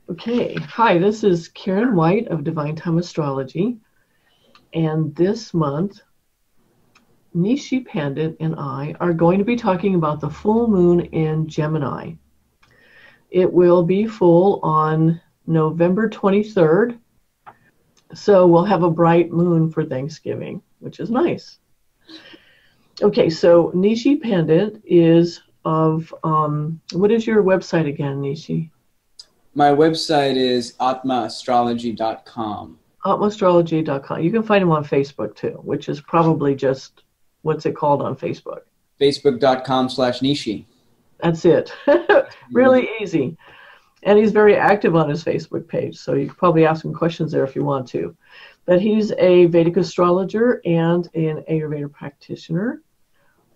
Okay, hi, this is Karen White of Divine Time Astrology, and this month, Neeshee, Pandit, and I are going to be talking about the full moon in Gemini. It will be full on November 23rd, so we'll have a bright moon for Thanksgiving, which is nice. Okay, so Neeshee Pandit is of, what is your website again, Neeshee? My website is AtmaAstrology.com. AtmaAstrology.com. You can find him on Facebook too, which is probably just, what's it called on Facebook? Facebook.com/Neeshee. That's it. Really easy. And he's very active on his Facebook page, so you can probably ask him questions there if you want to. But he's a Vedic astrologer and an Ayurveda practitioner.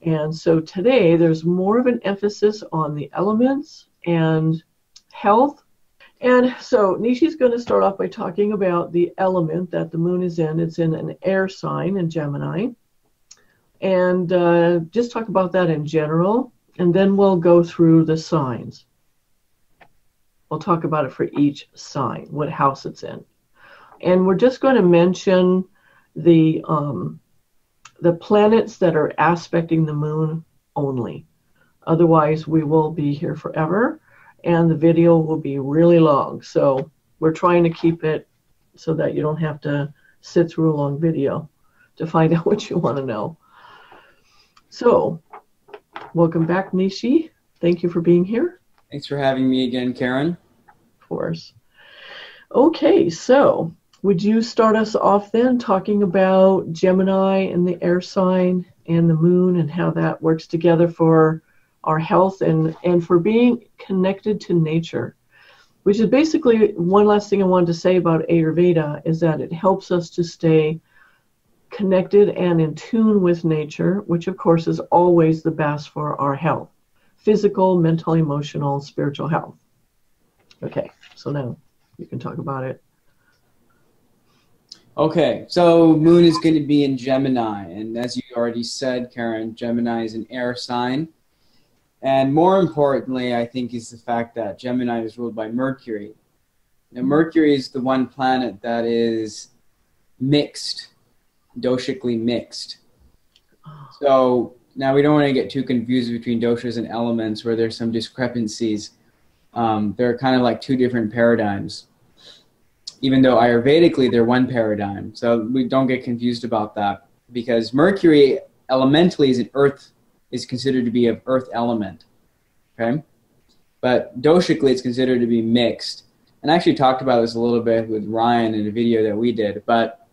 And so today there's more of an emphasis on the elements and health. And so Neeshee's going to start off by talking about the element that the moon is in. It's in an air sign in Gemini. And just talk about that in general. And then we'll go through the signs. We'll talk about it for each sign, what house it's in. And we're just going to mention the planets that are aspecting the moon only. Otherwise, we will be here forever. And the video will be really long. So we're trying to keep it so that you don't have to sit through a long video to find out what you want to know. So welcome back, Neeshee. Thank you for being here. Thanks for having me again, Karen. Of course. Okay, so would you start us off then talking about Gemini and the air sign and the moon and how that works together for our health and for being connected to nature, which is basically one last thing I wanted to say about Ayurveda is that it helps us to stay connected and in tune with nature, which of course is always the best for our health, physical, mental, emotional, spiritual health. Okay, so now you can talk about it. Okay, so moon is going to be in Gemini, and as you already said, Karen, Gemini is an air sign. And more importantly, I think, is the fact that Gemini is ruled by Mercury. Now, Mercury is the one planet that is mixed, doshically mixed. So now we don't want to get too confused between doshas and elements where there's some discrepancies. They're kind of like two different paradigms. Even though Ayurvedically they're one paradigm. So we don't get confused about that because Mercury elementally is considered to be of earth element, okay? But doshically, it's considered to be mixed. And I actually talked about this a little bit with Ryan in a video that we did. But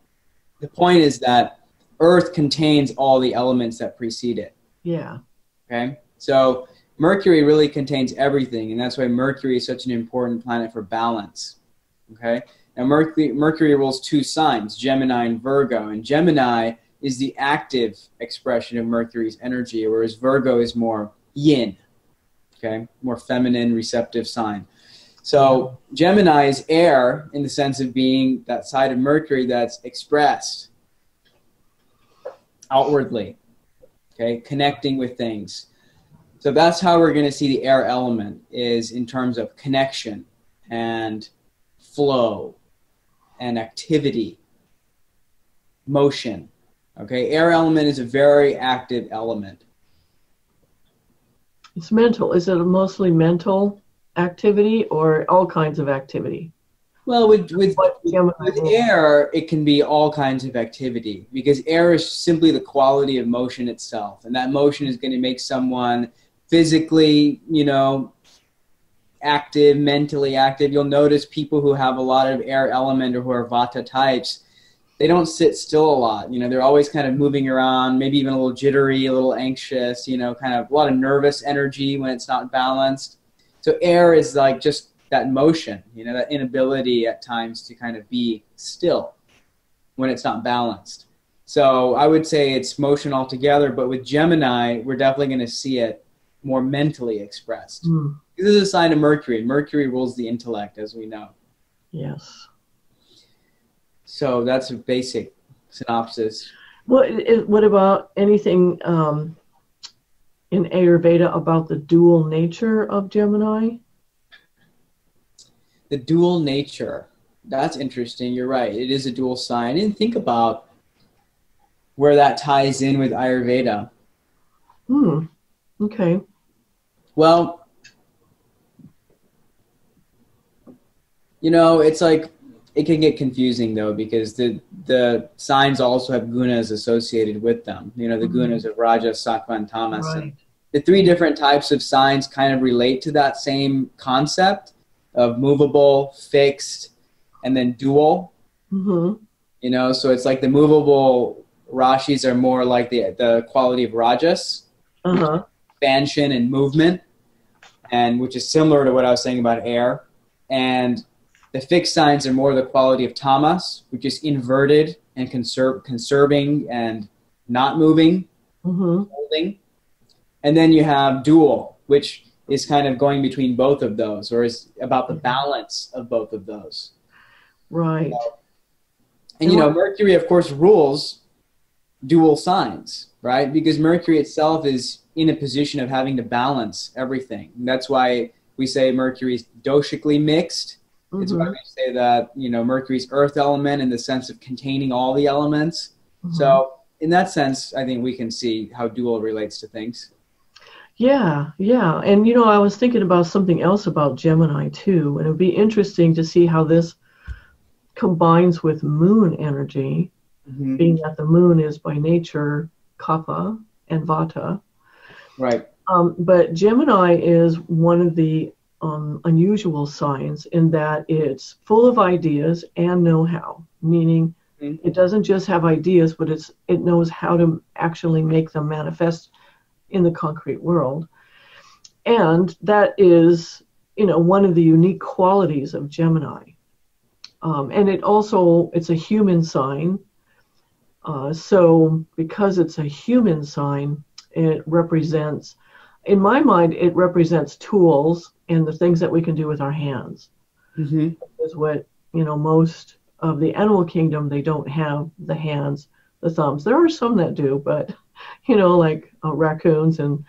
the point is that earth contains all the elements that precede it. Yeah. Okay? So Mercury really contains everything, and that's why Mercury is such an important planet for balance, okay? Now Mercury rules two signs, Gemini and Virgo, and Gemini is the active expression of Mercury's energy, whereas Virgo is more yin, okay, more feminine, receptive sign. So Gemini is air in the sense of being that side of Mercury that's expressed outwardly, okay, connecting with things. So that's how we're going to see the air element is in terms of connection and flow and activity, motion. Okay, air element is a very active element. It's mental. Is it a mostly mental activity or all kinds of activity? Well, with air, it can be all kinds of activity because air is simply the quality of motion itself. And that motion is going to make someone physically, you know, active, mentally active. You'll notice people who have a lot of air element or who are vata types, they don't sit still a lot. You know, they're always kind of moving around, maybe even a little jittery, a little anxious, you know, kind of a lot of nervous energy when it's not balanced. So air is like just that motion, you know, that inability at times to kind of be still when it's not balanced. So I would say it's motion altogether, but with Gemini, we're definitely going to see it more mentally expressed. This is a sign of Mercury, and Mercury rules the intellect, as we know. Yes. So that's a basic synopsis. What about anything in Ayurveda about the dual nature of Gemini? The dual nature. That's interesting. You're right. It is a dual sign. I didn't think about where that ties in with Ayurveda. Okay. Well, you know, it's like it can get confusing though, because the signs also have gunas associated with them. You know, the gunas of Rajas, Sattva, and Tamas. Right. And the three different types of signs kind of relate to that same concept of movable, fixed, and then dual. You know, so it's like the movable rashis are more like the quality of Rajas, expansion and movement, and which is similar to what I was saying about air. And the fixed signs are more the quality of Tamas, which is inverted and conserving and not moving, holding. And then you have dual, which is kind of going between both of those, or is about the balance of both of those. Right. And, you know, Mercury, of course, rules dual signs, right? Because Mercury itself is in a position of having to balance everything. And that's why we say Mercury is doshically mixed. It's why we say that, you know, Mercury's earth element in the sense of containing all the elements. So in that sense, I think we can see how dual relates to things. Yeah, yeah. And, you know, I was thinking about something else about Gemini, too. And it would be interesting to see how this combines with moon energy, being that the moon is by nature Kapha and Vata. Right. But Gemini is one of the unusual signs in that it's full of ideas and know-how, meaning it doesn't just have ideas, but it knows how to actually make them manifest in the concrete world. And that is, you know, one of the unique qualities of Gemini. And it's a human sign. So because it's a human sign, it represents, in my mind, it represents tools and the things that we can do with our hands. Is what, you know, most of the animal kingdom, they don't have the hands, the thumbs. There are some that do, but, you know, like raccoons and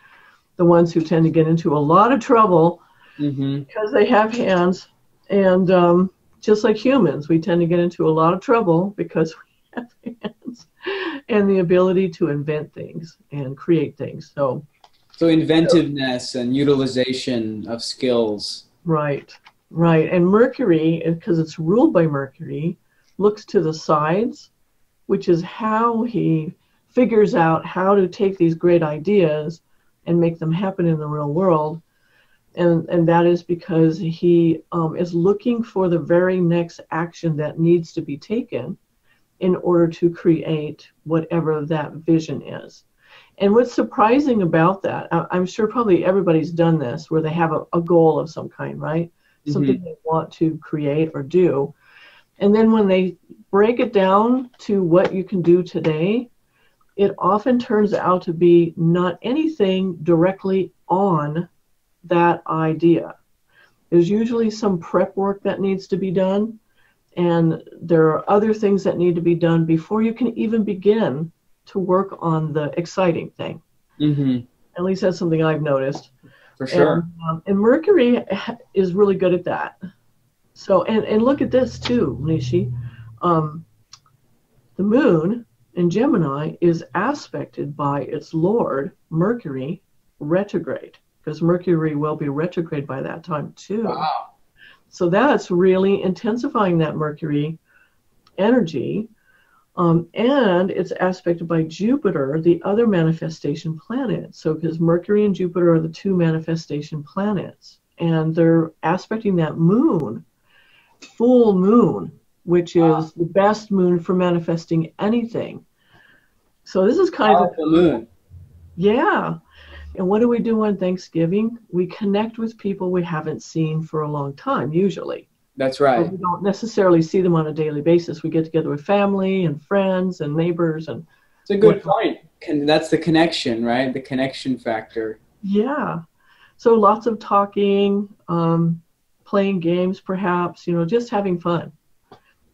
the ones who tend to get into a lot of trouble because they have hands. And just like humans, we tend to get into a lot of trouble because we have hands and the ability to invent things and create things. So inventiveness and utilization of skills. Right. And Mercury, because it's ruled by Mercury, looks to the sides, which is how he figures out how to take these great ideas and make them happen in the real world. And that is because he is looking for the very next action that needs to be taken in order to create whatever that vision is. And what's surprising about that, I'm sure probably everybody's done this, where they have a goal of some kind, right? Something they want to create or do. And then when they break it down to what you can do today, it often turns out to be not anything directly on that idea. There's usually some prep work that needs to be done, and there are other things that need to be done before you can even begin to work on the exciting thing. At least that's something I've noticed. For sure. And Mercury is really good at that. So, and look at this too, Neeshee. The moon in Gemini is aspected by its lord, Mercury, retrograde, because Mercury will be retrograde by that time too. Wow. So that's really intensifying that Mercury energy. And it's aspected by Jupiter, the other manifestation planet. So because Mercury and Jupiter are the two manifestation planets, and they're aspecting that moon, full moon, which is the best moon for manifesting anything. So this is kind of a moon. Yeah. And what do we do on Thanksgiving? We connect with people we haven't seen for a long time, usually. That's right. But we don't necessarily see them on a daily basis. We get together with family and friends and neighbors. And it's a good point. That's the connection, right? The connection factor. Yeah. So lots of talking, playing games, perhaps, you know, just having fun.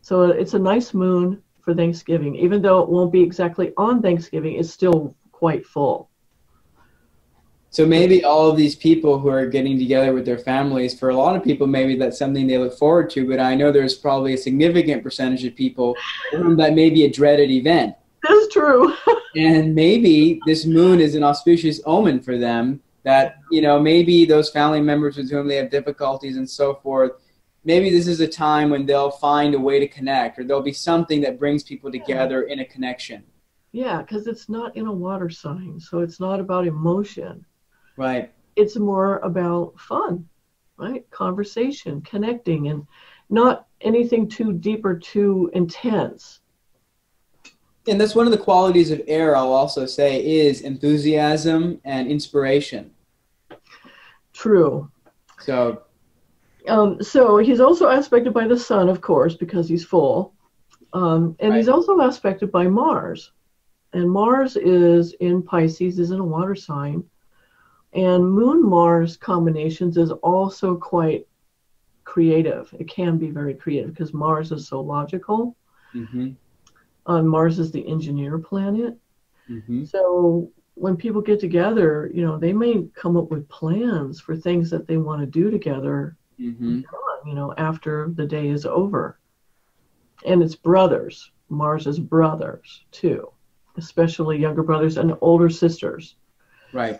So it's a nice moon for Thanksgiving. Even though it won't be exactly on Thanksgiving, it's still quite full. So maybe all of these people who are getting together with their families, for a lot of people, maybe that's something they look forward to. But I know there's probably a significant percentage of people for whom that may be a dreaded event. That's true. And maybe this moon is an auspicious omen for them that, you know, maybe those family members with whom they have difficulties and so forth, maybe this is a time when they'll find a way to connect, or there'll be something that brings people together in a connection. Yeah, because it's not in a water sign, so it's not about emotion. Right. It's more about fun, right? Conversation, connecting, and not anything too deep or too intense. And that's one of the qualities of air, I'll also say, is enthusiasm and inspiration. True. So he's also aspected by the sun, of course, because he's full. And right. He's also aspected by Mars. And Mars is in Pisces, is in a water sign. And Moon-Mars combinations is also quite creative. It can be very creative because Mars is so logical. Mm-hmm. Mars is the engineer planet. Mm-hmm. So when people get together, you know, they may come up with plans for things that they want to do together, mm-hmm. you know, after the day is over. And it's brothers. Mars is brothers, too, especially younger brothers and older sisters. Right.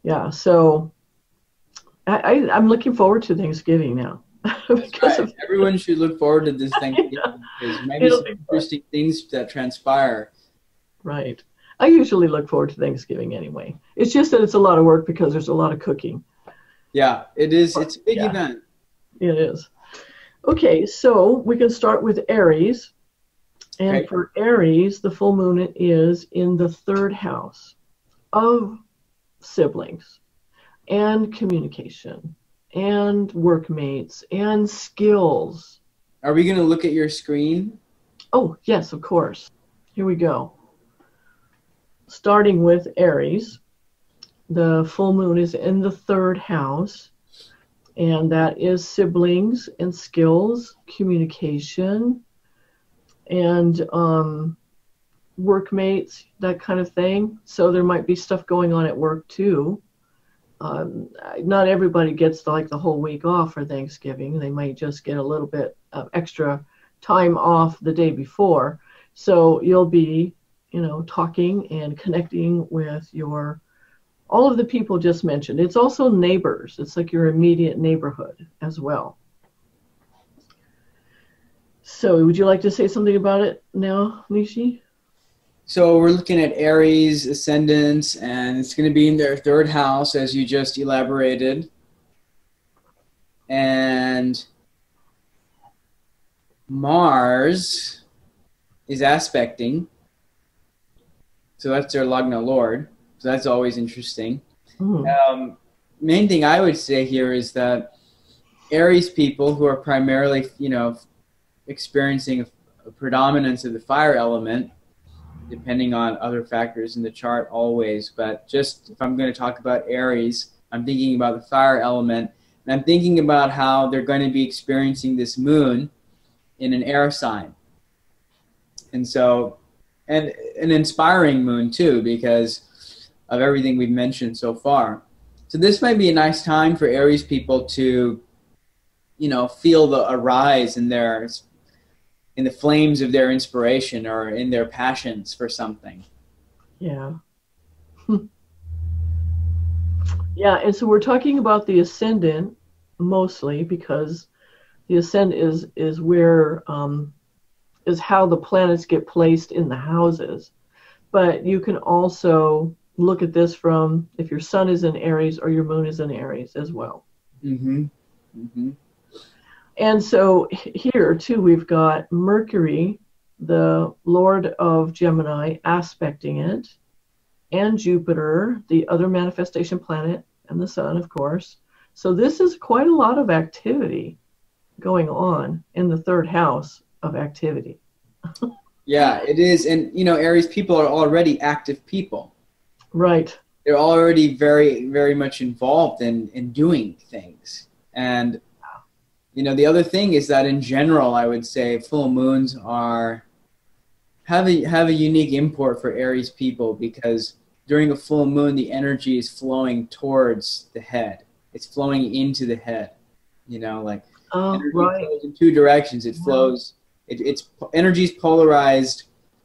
Yeah, so I'm looking forward to Thanksgiving now. Because right. Everyone should look forward to this Thanksgiving because maybe some interesting things that transpire. Right. I usually look forward to Thanksgiving anyway. It's just that it's a lot of work because there's a lot of cooking. Yeah, it is. It's a big event. It is. Okay, so we can start with Aries. And okay. For Aries, the full moon is in the 3rd house of siblings and communication and workmates and skills. Are we going to look at your screen? Oh, yes, of course. Here we go. Starting with Aries, the full moon is in the 3rd house, and that is siblings and skills, communication, and workmates, that kind of thing. So there might be stuff going on at work too. Not everybody gets like the whole week off for Thanksgiving. They might just get a little bit of extra time off the day before. So you'll be, you know, talking and connecting with all of the people just mentioned. It's also neighbors. It's like your immediate neighborhood as well. So would you like to say something about it now, Neeshee? So we're looking at Aries ascendants, and it's going to be in their 3rd house, as you just elaborated. And Mars is aspecting. So that's their Lagna Lord. So that's always interesting. Main thing I would say here is that Aries people who are primarily, you know, experiencing a predominance of the fire element, depending on other factors in the chart always, but just if I'm going to talk about Aries, I'm thinking about the fire element, and I'm thinking about how they're going to be experiencing this moon in an air sign. And so, and an inspiring moon too, because of everything we've mentioned so far. So this might be a nice time for Aries people to, you know, feel a rise in the flames of their inspiration or in their passions for something. Yeah. Yeah, and so we're talking about the ascendant mostly because the ascendant is where is how the planets get placed in the houses. But you can also look at this from if your sun is in Aries or your moon is in Aries as well. Mm-hmm. Mm-hmm. And so here, too, we've got Mercury, the Lord of Gemini, aspecting it, and Jupiter, the other manifestation planet, and the Sun, of course. So this is quite a lot of activity going on in the 3rd house of activity. Yeah, it is. And, you know, Aries people are already active people. Right. They're already very, very much involved in doing things. And you know, the other thing is that in general, I would say full moons have a unique import for Aries people because during a full moon, the energy is flowing towards the head. It's flowing into the head. You know, like energy flows in two directions. It flows. It's energy is polarized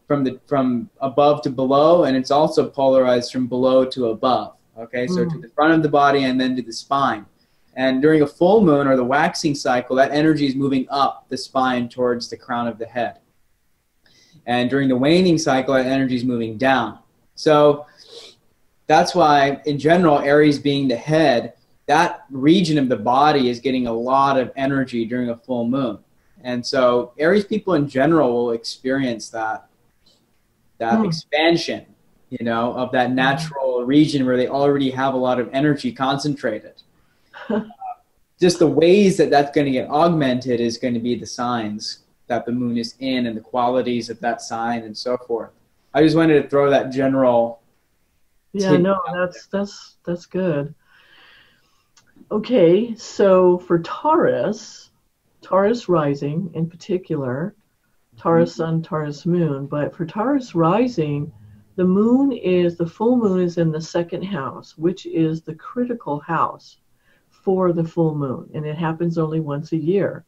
from above to below, and it's also polarized from below to above. Okay, so to the front of the body and then to the spine. And during a full moon or the waxing cycle, that energy is moving up the spine towards the crown of the head. And during the waning cycle, that energy is moving down. So that's why, in general, Aries being the head, that region of the body is getting a lot of energy during a full moon. And so Aries people in general will experience that expansion, you know, of that natural region where they already have a lot of energy concentrated. Just the ways that that's going to get augmented is going to be the signs that the moon is in and the qualities of that sign and so forth. I just wanted to throw that general. Yeah, no, that's good. Okay, so for Taurus rising in particular, Taurus sun, Taurus moon, but for Taurus rising, the full moon is in the second house, which is the critical house for the full moon, and it happens only once a year.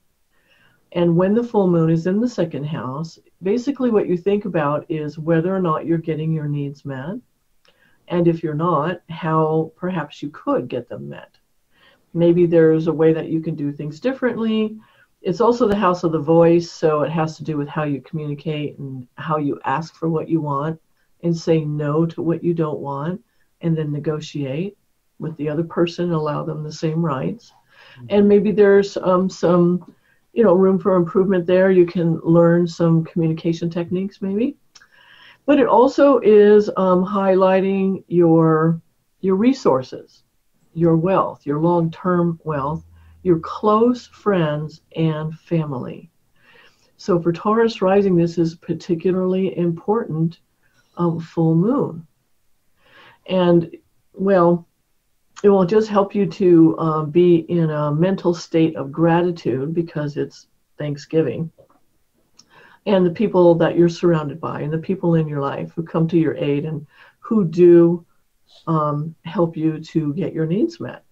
And when the full moon is in the second house, basically what you think about is whether or not you're getting your needs met, and if you're not, how perhaps you could get them met. Maybe there's a way that you can do things differently. It's also the house of the voice, so it has to do with how you communicate and how you ask for what you want and say no to what you don't want, and then negotiate with the other person and allow them the same rights. And maybe there's some room for improvement there. You can learn some communication techniques maybe. But it also is highlighting your resources, your wealth, your long-term wealth, your close friends and family. So for Taurus rising, this is particularly important full moon. And, well, it will just help you to be in a mental state of gratitude because it's Thanksgiving. And the people that you're surrounded by and the people in your life who come to your aid and who do help you to get your needs met.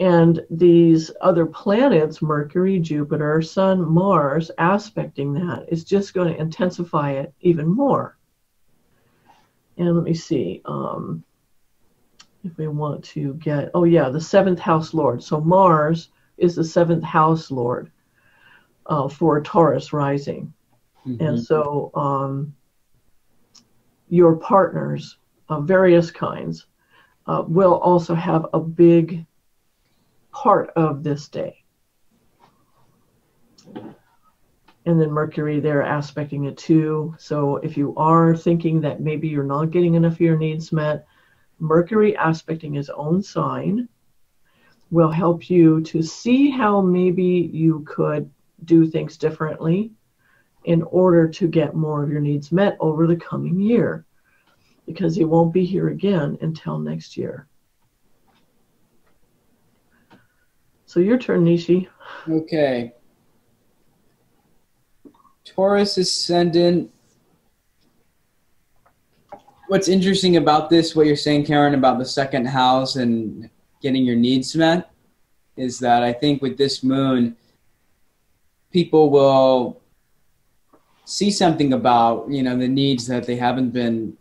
And these other planets, Mercury, Jupiter, Sun, Mars, aspecting that is just going to intensify it even more. And let me see. If we want to get, the seventh house lord. So Mars is the seventh house lord for Taurus rising. And so your partners of various kinds will also have a big part of this day. And then Mercury, they're aspecting it too. So if you are thinking that maybe you're not getting enough of your needs met, Mercury aspecting his own sign will help you to see how maybe you could do things differently in order to get more of your needs met over the coming year, because he won't be here again until next year. So your turn, Neeshee. Okay. Taurus ascendant. What's interesting about this, what you're saying, Karen, about the second house and getting your needs met, is that I think with this moon, people will see something about, the needs that they haven't been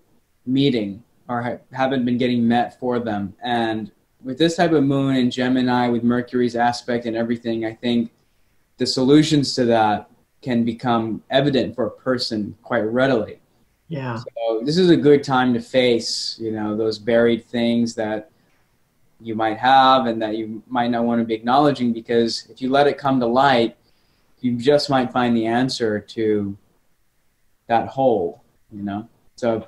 meeting or haven't been getting met for them. And with this type of moon in Gemini, with Mercury's aspect and everything, I think the solutions to that can become evident for a person quite readily. Yeah. So this is a good time to face, those buried things that you might have and that you might not want to be acknowledging, because if you let it come to light, you just might find the answer to that hole, So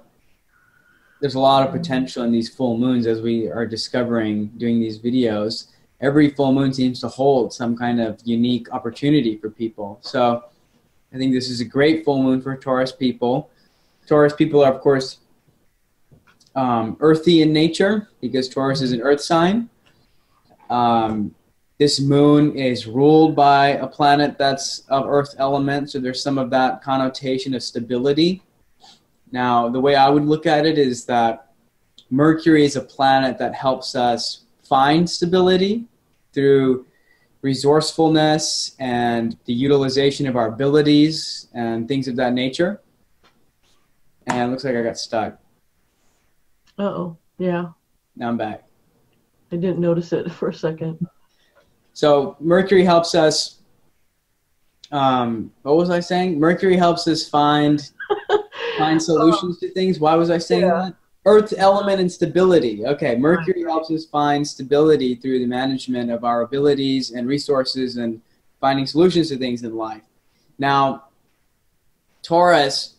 there's a lot of potential in these full moons, as we are discovering doing these videos. Every full moon seems to hold some kind of unique opportunity for people. So I think this is a great full moon for Taurus people. Taurus people are, of course, earthy in nature, because Taurus is an earth sign. This moon is ruled by a planet that's of earth element, so there's some of that connotation of stability. Now, the way I would look at it is that Mercury is a planet that helps us find stability through resourcefulness and the utilization of our abilities and things of that nature. And it looks like I got stuck. Uh-oh, yeah. Now I'm back. I didn't notice it for a second. So Mercury helps us, what was I saying? Mercury helps us find solutions to things. Why was I saying that? Earth element and stability. Okay, Mercury helps us find stability through the management of our abilities and resources and finding solutions to things in life. Now, Taurus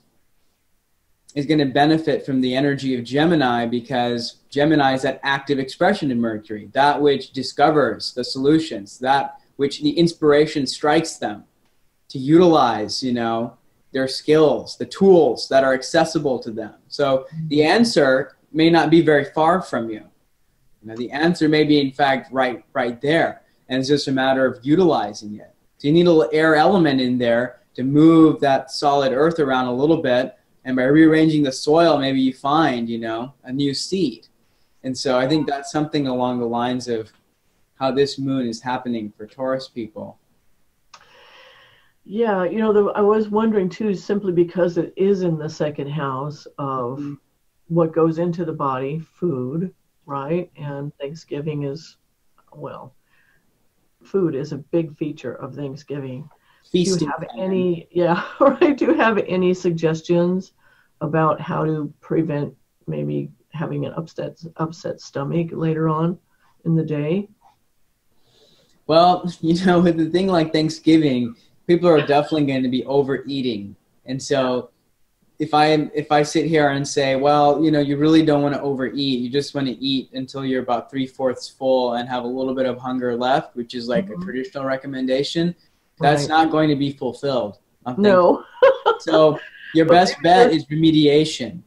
is going to benefit from the energy of Gemini because Gemini is that active expression of Mercury, that which discovers the solutions, that which the inspiration strikes them to utilize, you know, their skills, the tools that are accessible to them. So the answer may not be very far from you. You know, the answer may be, in fact, right there. And it's just a matter of utilizing it. So you need a little air element in there to move that solid earth around a little bit. And by rearranging the soil, maybe you find, you know, a new seed. And so I think that's something along the lines of how this moon is happening for Taurus people. Yeah, you know, I was wondering too, simply because it is in the second house of what goes into the body, food, right? And Thanksgiving is, well, food is a big feature of Thanksgiving. Feasting. Do you have any, yeah, right? Do you have any suggestions about how to prevent maybe having an upset stomach later on in the day? Well, you know, with a thing like Thanksgiving, people are definitely going to be overeating. And so if I sit here and say, well, you know, you really don't want to overeat. You just want to eat until you're about 3/4 full and have a little bit of hunger left, which is like a traditional recommendation. That's not going to be fulfilled. No. So your best bet is remediation.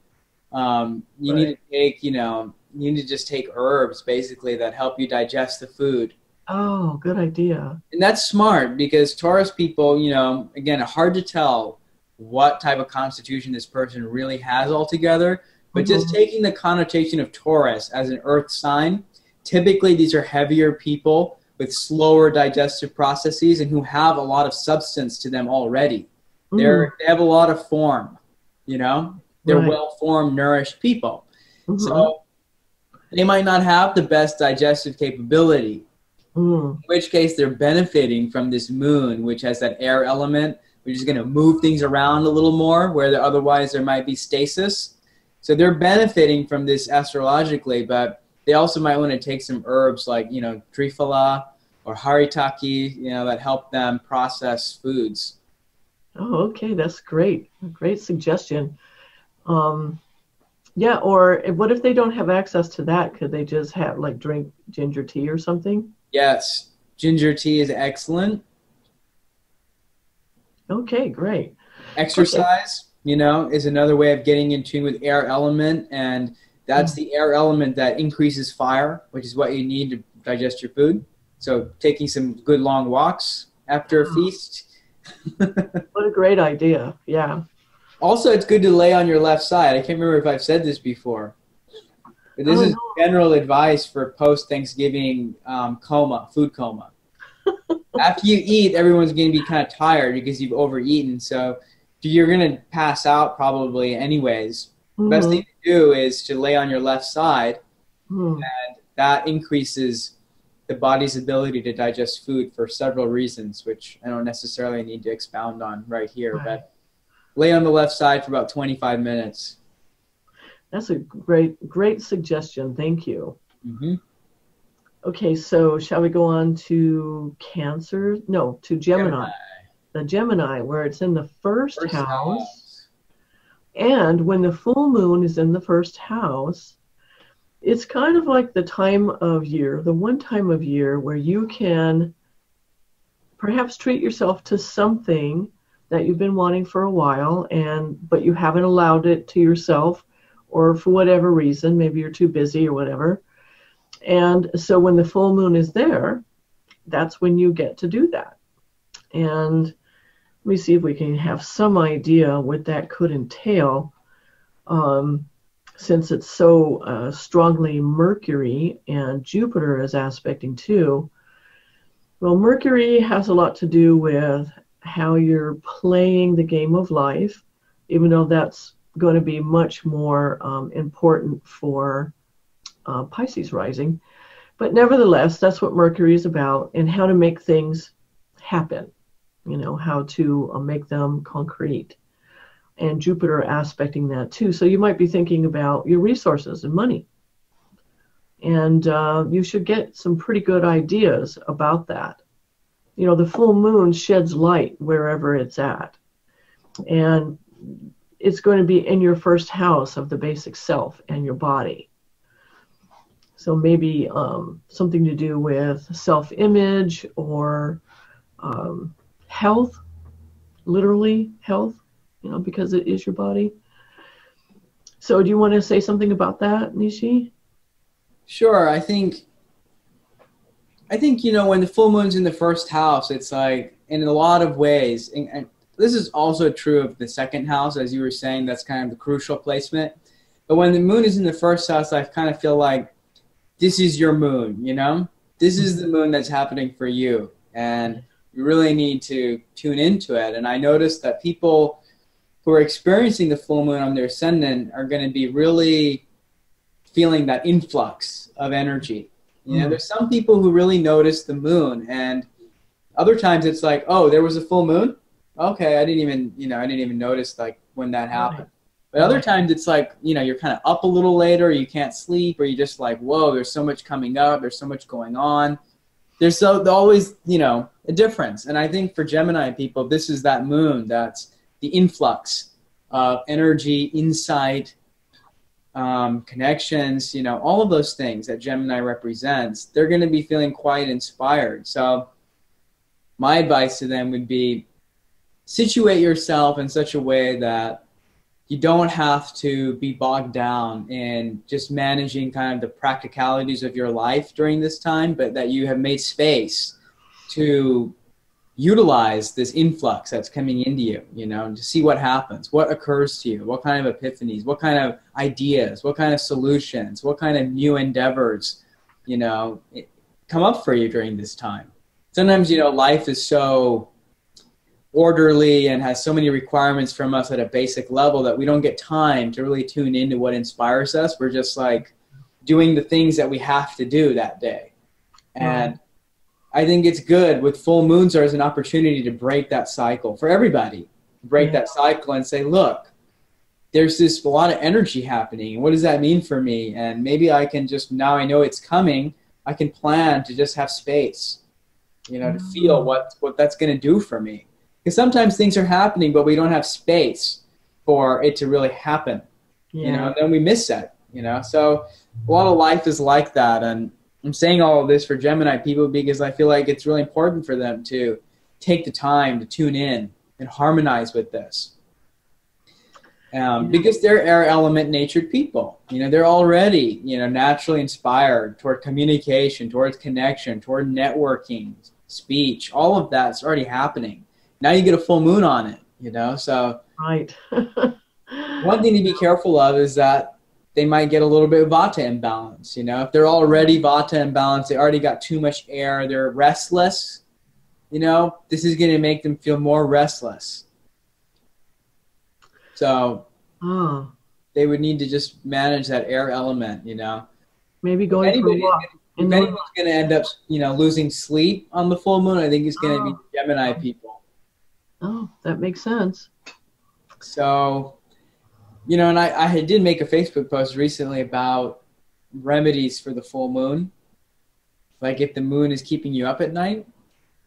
You need to take, you know, you need to just take herbs basically that help you digest the food. Oh, good idea. And that's smart because Taurus people, you know, again, hard to tell what type of constitution this person really has altogether. But just taking the connotation of Taurus as an earth sign, typically these are heavier people with slower digestive processes and who have a lot of substance to them already. They have a lot of form, you know. They're well-formed, nourished people. So they might not have the best digestive capability. In which case they're benefiting from this moon, which has that air element, which is going to move things around a little more, where otherwise there might be stasis. So they're benefiting from this astrologically, but they also might want to take some herbs like, you know, triphala or haritaki, you know, that help them process foods. Oh, okay, that's great. A great suggestion. Yeah, or what if they don't have access to that? Could they just have, like, drink ginger tea or something? Yes, ginger tea is excellent. Okay, great. Exercise, you know, is another way of getting in tune with air element, and that's the air element that increases fire, which is what you need to digest your food. So taking some good long walks after a feast. What a great idea, yeah. Also, it's good to lay on your left side. I can't remember if I've said this before. But this is general advice for post-Thanksgiving food coma. After you eat, everyone's going to be kind of tired because you've overeaten. So you're going to pass out probably anyways. The best thing to do is to lay on your left side, and that increases the body's ability to digest food for several reasons, which I don't necessarily need to expound on right here. But lay on the left side for about 25 minutes. That's a great suggestion. Thank you. Okay, so shall we go on to Cancer? No, to Gemini. The Gemini, where it's in the first house. And when the full moon is in the first house, it's kind of like the time of year, the one time of year where you can perhaps treat yourself to something that you've been wanting for a while, but you haven't allowed it to yourself, or for whatever reason, maybe you're too busy or whatever. And so when the full moon is there, that's when you get to do that. And let me see if we can have some idea what that could entail. since it's so strongly Mercury, and Jupiter is aspecting too. Well, Mercury has a lot to do with how you're playing the game of life, even though that's going to be much more important for Pisces rising. But nevertheless, that's what Mercury is about, and how to make things happen, you know, how to make them concrete. And Jupiter aspecting that too. So you might be thinking about your resources and money. And you should get some pretty good ideas about that. You know, the full moon sheds light wherever it's at. And it's going to be in your first house of the basic self and your body. So maybe something to do with self-image or health, literally health, you know, because it is your body. So do you want to say something about that, Neeshee? Sure. I think, you know, when the full moon's in the first house, it's like, in a lot of ways, and this is also true of the second house, as you were saying, that's kind of the crucial placement. But when the moon is in the first house, I kind of feel like this is your moon, you know? This is the moon that's happening for you. And you really need to tune into it. And I noticed that people who are experiencing the full moon on their ascendant are going to be really feeling that influx of energy. You know, there's some people who really notice the moon, and other times it's like, oh, there was a full moon? Okay, I didn't even notice like when that happened. But other times it's like, you know, you're kind of up a little later, you can't sleep, or you're just like, whoa, there's so much coming up, there's so much going on. There's always, you know, a difference. And I think for Gemini people, this is that moon that's the influx of energy, insight, connections, you know, all of those things that Gemini represents. They're going to be feeling quite inspired. So my advice to them would be, situate yourself in such a way that you don't have to be bogged down in just managing kind of the practicalities of your life during this time, but that you have made space to utilize this influx that's coming into you, you know, and to see what happens, what occurs to you, what kind of epiphanies, what kind of ideas, what kind of solutions, what kind of new endeavors, you know, come up for you during this time. Sometimes, you know, life is so orderly and has so many requirements from us at a basic level that we don't get time to really tune into what inspires us. We're just like doing the things that we have to do that day. And I think it's good with full moons as an opportunity to break that cycle for everybody, break that cycle and say, look, there's a lot of energy happening. And what does that mean for me? And maybe I can just, now I know it's coming, I can plan to just have space, you know, to feel what that's going to do for me. Because sometimes things are happening, but we don't have space for it to really happen, you know, and then we miss it, you know. So a lot of life is like that. And I'm saying all of this for Gemini people because I feel like it's really important for them to take the time to tune in and harmonize with this. Because they're air element natured people, you know, they're already, you know, naturally inspired toward communication, towards connection, toward networking, speech, all of that's already happening. Now you get a full moon on it, you know, so one thing to be careful of is that they might get a little bit of Vata imbalance, you know, if they're already Vata imbalanced, they already got too much air, they're restless, you know, this is going to make them feel more restless. So they would need to just manage that air element, you know. Maybe going for a walk. If anyone's going to end up, you know, losing sleep on the full moon, I think it's going to be Gemini people. Oh, that makes sense. So, you know, and I did make a Facebook post recently about remedies for the full moon. Like if the moon is keeping you up at night.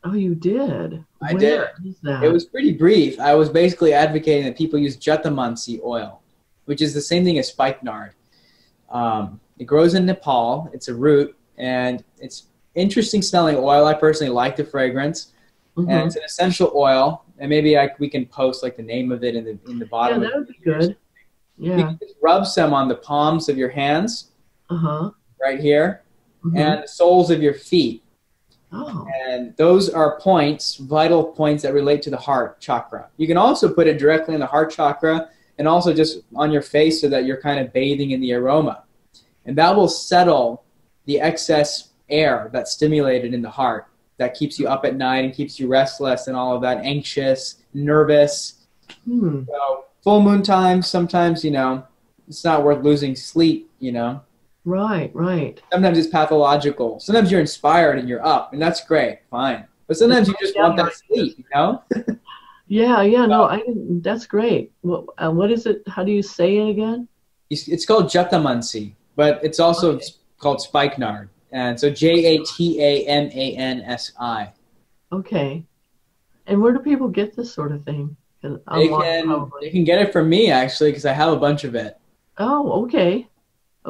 Oh, you did? I did. Is that? It was pretty brief. I was basically advocating that people use Jatamansi oil, which is the same thing as spikenard. It grows in Nepal. It's a root, and it's interesting smelling oil. I personally like the fragrance. And it's an essential oil, and maybe we can post like the name of it in the bottom. Yeah, that would be good. Yeah. You can just rub some on the palms of your hands, right here, and the soles of your feet. Oh. And those are points, vital points that relate to the heart chakra. You can also put it directly in the heart chakra, and also just on your face so that you're kind of bathing in the aroma. And that will settle the excess air that's stimulated in the heart that keeps you up at night and keeps you restless and all of that, anxious, nervous. So full moon times, sometimes, it's not worth losing sleep, Right, right. Sometimes it's pathological. Sometimes you're inspired and you're up, and that's great, fine. But sometimes you just want that sleep, Yeah, no, I didn't. That's great. What is it? How do you say it again? It's called Jatamansi, but it's also called spikenard. And so Jatamansi. Okay. And where do people get this sort of thing? They can get it from me, actually, because I have a bunch of it. Oh, okay.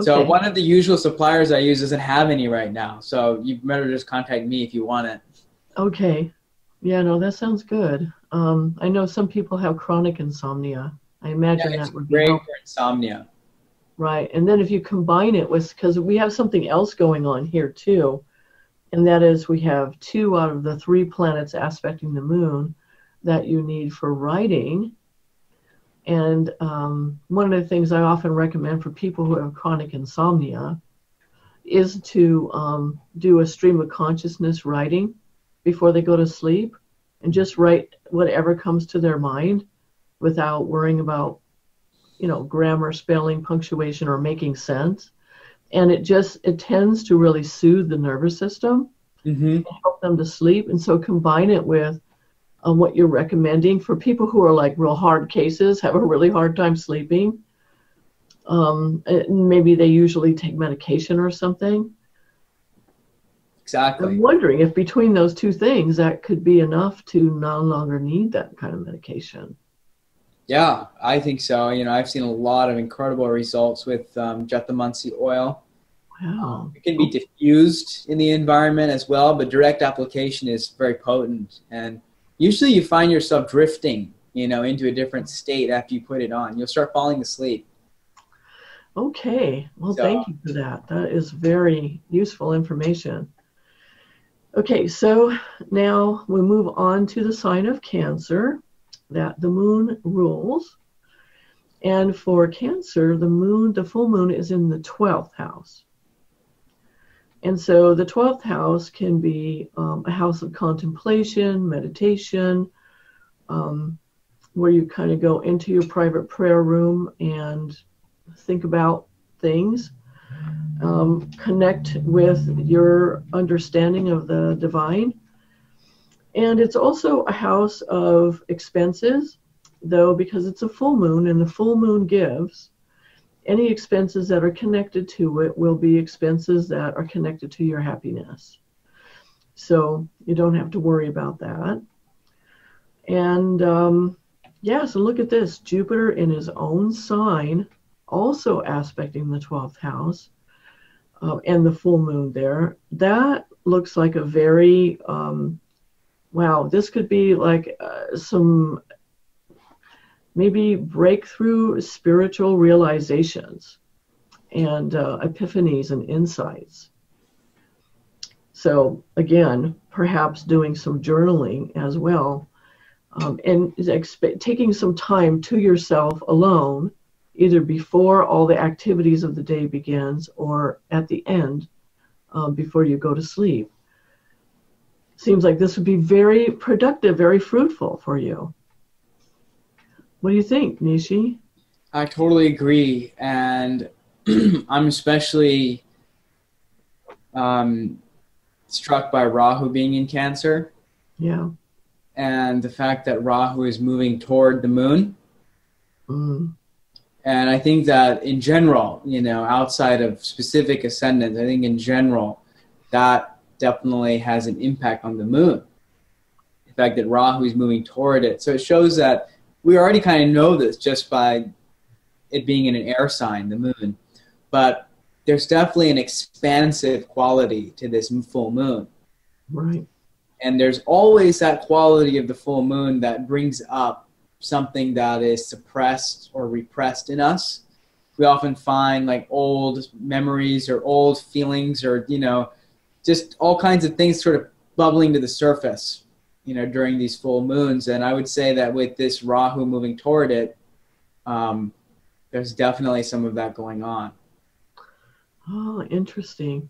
So one of the usual suppliers I use doesn't have any right now. So you better just contact me if you want it. Okay. Yeah, no, that sounds good. I know some people have chronic insomnia. I imagine that would be great for insomnia. Right. And then if you combine it with, because we have something else going on here too, and that is we have 2 out of the 3 planets aspecting the moon that you need for writing. And one of the things I often recommend for people who have chronic insomnia is to do a stream of consciousness writing before they go to sleep, and just write whatever comes to their mind without worrying about, grammar, spelling, punctuation, or making sense. And it tends to really soothe the nervous system and help them to sleep. And so combine it with what you're recommending for people who are like real hard cases, have a really hard time sleeping. Maybe they usually take medication or something. Exactly. I'm wondering if between those 2 things, that could be enough to no longer need that kind of medication. Yeah, I think so. I've seen a lot of incredible results with Jatamansi oil. Wow. It can be diffused in the environment as well, but direct application is very potent. And usually you find yourself drifting, into a different state after you put it on. You'll start falling asleep. Okay. Well, thank you for that. That is very useful information. Okay, so now we move on to the sign of Cancer that the moon rules. And for Cancer, the full moon is in the 12th house. And so the 12th house can be a house of contemplation, meditation, where you kind of go into your private prayer room and think about things. Connect with your understanding of the divine. And it's also a house of expenses, though, because it's a full moon and the full moon gives. Any expenses that are connected to it will be expenses that are connected to your happiness. So you don't have to worry about that. And so look at this. Jupiter in his own sign, also aspecting the 12th house. And the full moon there. That looks like a very, wow, this could be like some maybe breakthrough spiritual realizations and epiphanies and insights. So again, perhaps doing some journaling as well, and taking some time to yourself alone, either before all the activities of the day begins or at the end, before you go to sleep. Seems like this would be very productive, very fruitful for you. What do you think, Neeshee? I totally agree. And I'm especially struck by Rahu being in Cancer. Yeah. And the fact that Rahu is moving toward the moon. And I think that in general, outside of specific ascendants, I think in general, that definitely has an impact on the moon. The fact that Rahu is moving toward it. So it shows that we already kind of know this just by it being in an air sign, the moon. But there's definitely an expansive quality to this full moon. Right. And there's always that quality of the full moon that brings up something that is suppressed or repressed in us. We often find like old memories or old feelings or, just all kinds of things sort of bubbling to the surface, during these full moons. And I would say that with this Rahu moving toward it, there's definitely some of that going on. Oh, interesting.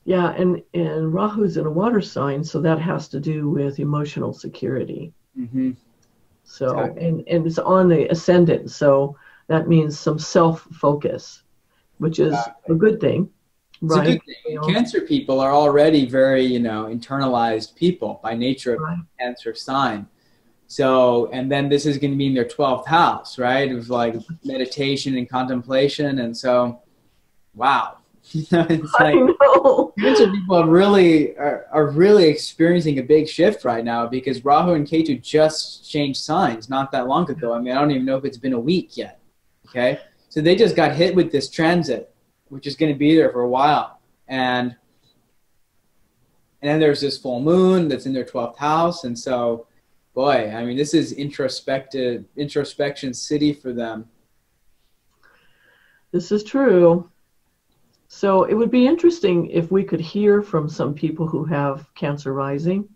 Yeah, and Rahu's in a water sign, so that has to do with emotional security. Mm-hmm. So, Exactly. and it's on the ascendant, so that means some self-focus, which is a good thing, It's a right? good thing. You And know, Cancer people are already very, internalized people by nature of right. Cancer sign. So, and then this is going to be in their 12th house, right? Of like meditation and contemplation. And so, wow. It's I like know. Cancer people are really experiencing a big shift right now because Rahu and Ketu just changed signs not that long ago. I mean, I don't even know if it's been a week yet. Okay. So they just got hit with this transit, which is going to be there for a while. And then there's this full moon that's in their 12th house. And so, boy, I mean, this is introspection city for them. This is true. So it would be interesting if we could hear from some people who have Cancer rising.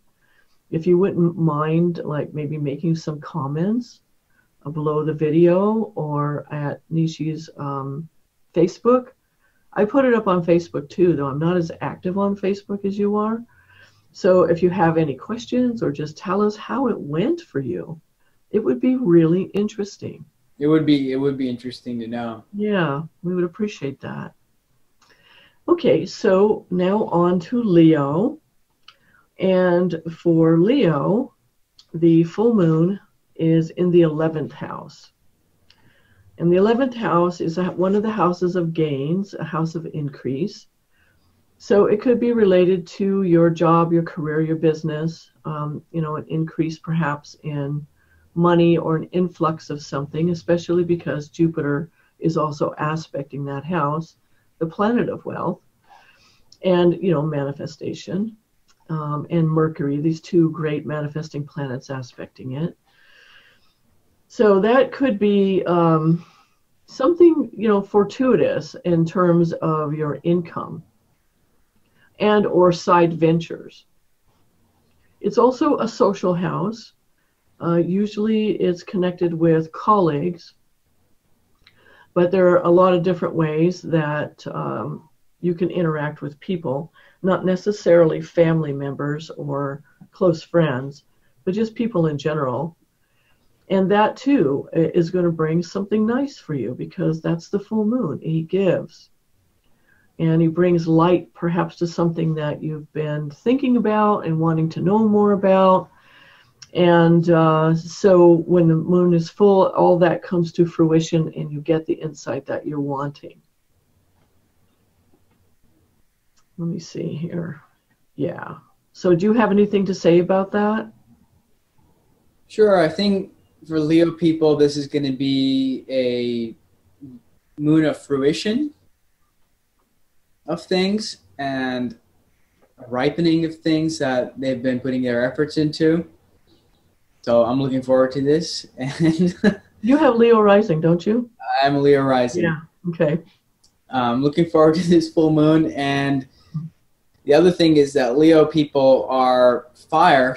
If you wouldn't mind, like maybe making some comments below the video or at Neeshee's Facebook. I put it up on Facebook too, though I'm not as active on Facebook as you are. So if you have any questions or just tell us how it went for you, it would be really interesting. It would be interesting to know. Yeah, we would appreciate that. Okay, so now on to Leo. And for Leo, the full moon is in the 11th house. And the 11th house is one of the houses of gains, a house of increase. So it could be related to your job, your career, your business, an increase perhaps in money or an influx of something, especially because Jupiter is also aspecting that house, the planet of wealth, and, manifestation, and Mercury, these two great manifesting planets aspecting it. So that could be something, fortuitous in terms of your income and or side ventures. It's also a social house. Usually it's connected with colleagues, but there are a lot of different ways that you can interact with people, not necessarily family members or close friends, but just people in general. And that too is going to bring something nice for you because that's the full moon. He gives. And he brings light perhaps to something that you've been thinking about and wanting to know more about. And so when the moon is full, all that comes to fruition and you get the insight that you're wanting. Let me see here. Yeah. So do you have anything to say about that? Sure. I think for Leo people, this is going to be a moon of fruition of things and a ripening of things that they've been putting their efforts into. So I'm looking forward to this. And you have Leo rising, don't you? I'm Leo rising. Yeah. Okay. Looking forward to this full moon. And the other thing is that Leo people are fire.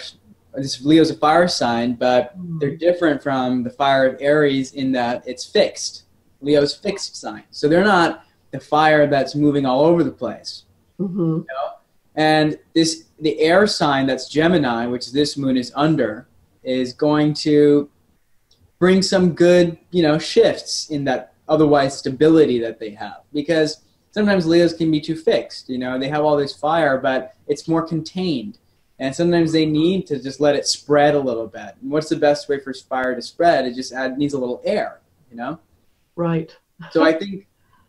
Leo's a fire sign, but they're different from the fire of Aries in that it's fixed. Leo's fixed sign. So they're not the fire that's moving all over the place. Mm-hmm. And the air sign that's Gemini, which this moon is under, is going to bring some good, shifts in that otherwise stability that they have. Because sometimes Leos can be too fixed. They have all this fire, but it's more contained. And sometimes they need to just let it spread a little bit. And what's the best way for fire to spread? It just needs a little air, Right. So I think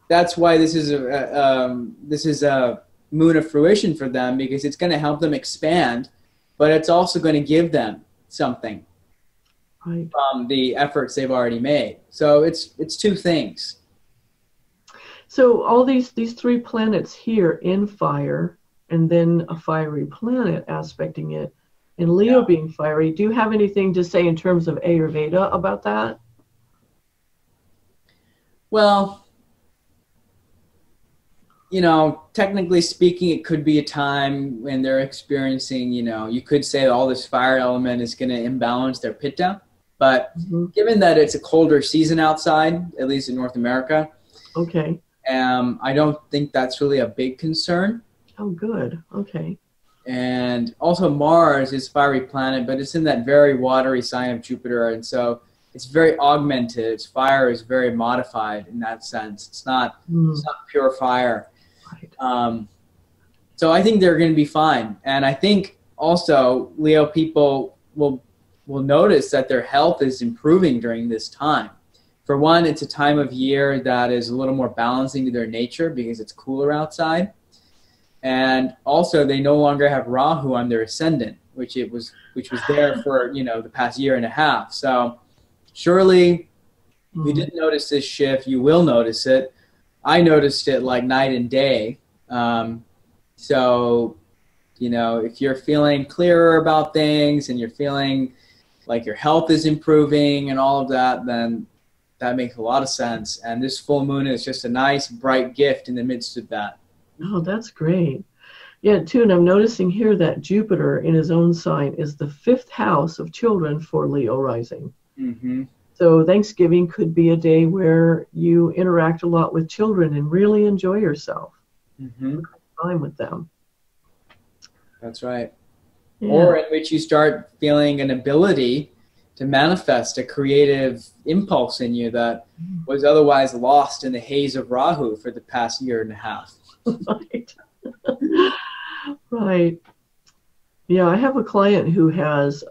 that's why this is a moon of fruition for them, because it's going to help them expand, but it's also going to give them something from the efforts they've already made. So it's two things. So all these three planets here in fire, and then a fiery planet aspecting it, and Leo being fiery. Do you have anything to say in terms of Ayurveda about that? Well, technically speaking, it could be a time when they're experiencing, you could say all this fire element is going to imbalance their pitta. But given that it's a colder season outside, at least in North America, okay, I don't think that's really a big concern. oh good, okay. And also Mars is a fiery planet, but it's in that very watery sign of Jupiter, and so it's very augmented. Its fire is very modified in that sense. It's not pure fire. Right. So I think they're going to be fine. And I think also Leo people will notice that their health is improving during this time. For one, it's a time of year that is a little more balancing to their nature because it's cooler outside. And also they no longer have Rahu on their ascendant, which was there for, the past year and a half. So surely if you didn't notice this shift, you will notice it. I noticed it like night and day. So, if you're feeling clearer about things and you're feeling like your health is improving and all of that, then that makes a lot of sense. And this full moon is just a nice, bright gift in the midst of that. Oh, that's great. Yeah, too, and I'm noticing here that Jupiter in his own sign is the 5th house of children for Leo rising. Mm-hmm. So Thanksgiving could be a day where you interact a lot with children and really enjoy yourself. Mm-hmm. Time with them. That's right. Yeah. Or in which you start feeling an ability to manifest a creative impulse in you that was otherwise lost in the haze of Rahu for the past year and a half. Right. Right. Yeah, I have a client who has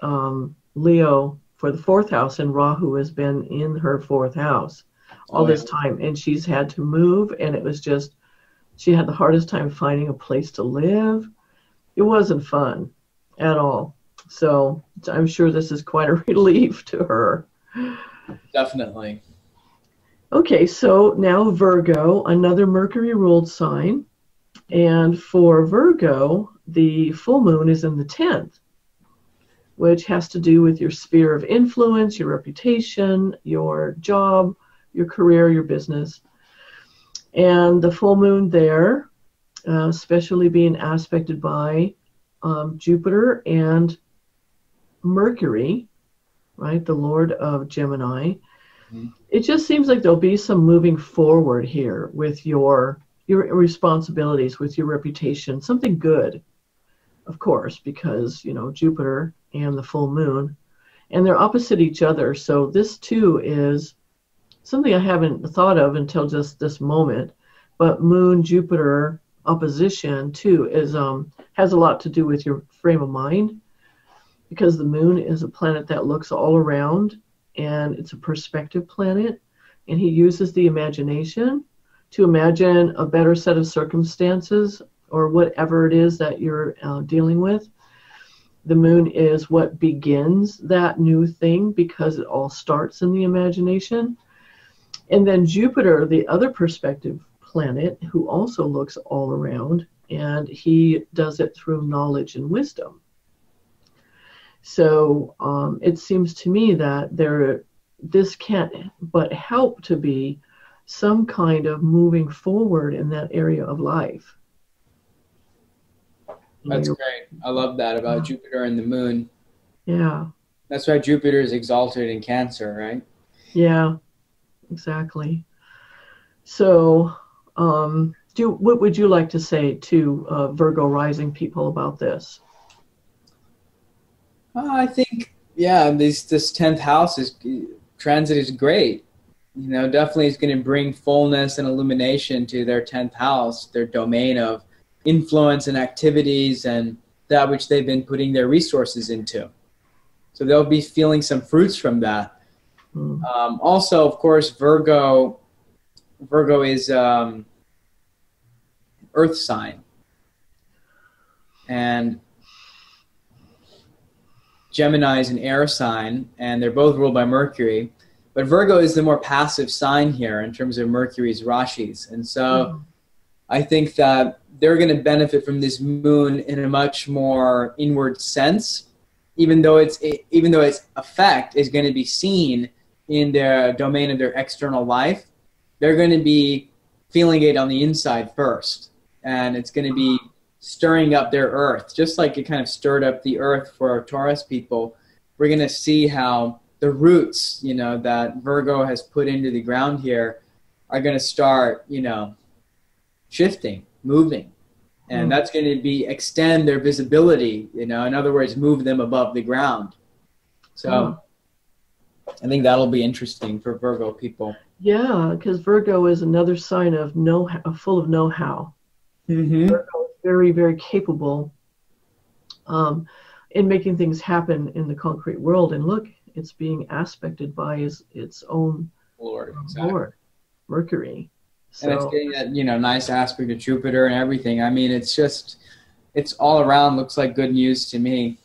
Leo for the 4th house, and Rahu has been in her 4th house all this time, and she's had to move, and it was just, she had the hardest time finding a place to live. It wasn't fun at all. So I'm sure this is quite a relief to her. Definitely. Okay, so now Virgo, another Mercury-ruled sign. And for Virgo, the full moon is in the 10th, which has to do with your sphere of influence, your reputation, your job, your career, your business. And the full moon there, especially being aspected by Jupiter and Mercury, right, the Lord of Gemini. Mm-hmm. It just seems like there'll be some moving forward here with your responsibilities, with your reputation, something good, of course, because, Jupiter and the full moon, and they're opposite each other. So this too is something I haven't thought of until just this moment, but moon Jupiter opposition too is has a lot to do with your frame of mind, because the moon is a planet that looks all around, and it's a perspective planet, and he uses the imagination to imagine a better set of circumstances or whatever it is that you're dealing with. The moon is what begins that new thing because it all starts in the imagination. And then Jupiter, the other perspective planet, who also looks all around, and he does it through knowledge and wisdom. So it seems to me that this can't but help to be some kind of moving forward in that area of life. That's great. I love that about Jupiter and the moon. Yeah. That's why Jupiter is exalted in Cancer, right? Yeah, exactly. So what would you like to say to Virgo rising people about this? I think, this 10th house transit is great. Definitely is going to bring fullness and illumination to their 10th house, their domain of influence and activities and that which they've been putting their resources into. So they'll be feeling some fruits from that. Also, of course, Virgo is earth sign. And Gemini is an air sign, and they're both ruled by Mercury. But Virgo is the more passive sign here in terms of Mercury's rashis. And so I think that they're going to benefit from this moon in a much more inward sense, even though its effect is going to be seen in their domain of their external life. They're going to be feeling it on the inside first. And it's going to be stirring up their earth, just like it kind of stirred up the earth for Taurus people. We're going to see how the roots, you know, that Virgo has put into the ground here are going to start, you know, shifting, moving. And that's going to be extend their visibility, you know, in other words, move them above the ground. So I think that'll be interesting for Virgo people. Yeah, because Virgo is another sign of full of know-how. Virgo is very, very capable in making things happen in the concrete world. And look, it's being aspected by its own Lord, Mercury. So, and it's getting that, you know, nice aspect of Jupiter and everything. I mean, it's just, it's all around looks like good news to me.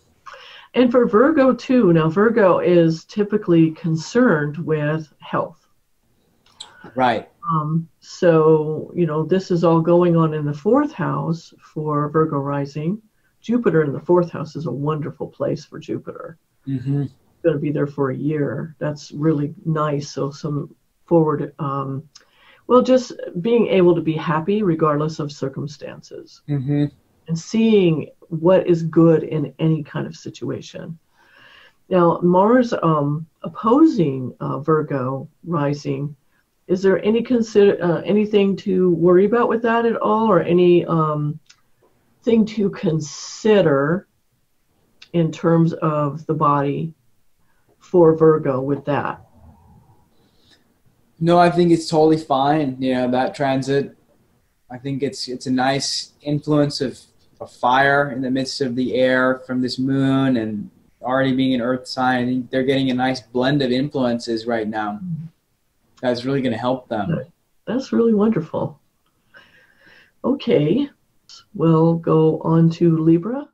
And for Virgo too, now Virgo is typically concerned with health. Right. So, you know, this is all going on in the 4th house for Virgo rising. Jupiter in the 4th house is a wonderful place for Jupiter. It's going to be there for a year. That's really nice. So some forward, well, just being able to be happy regardless of circumstances. And seeing what is good in any kind of situation. Now, Mars opposing Virgo rising, is there any anything to worry about with that at all, or any thing to consider in terms of the body for Virgo with that? No, I think it's totally fine. You know, that transit, I think it's a nice influence of fire in the midst of the air from this moon, and already being an earth sign. I think they're getting a nice blend of influences right now. That's really going to help them. That's really wonderful. Okay, we'll go on to Libra.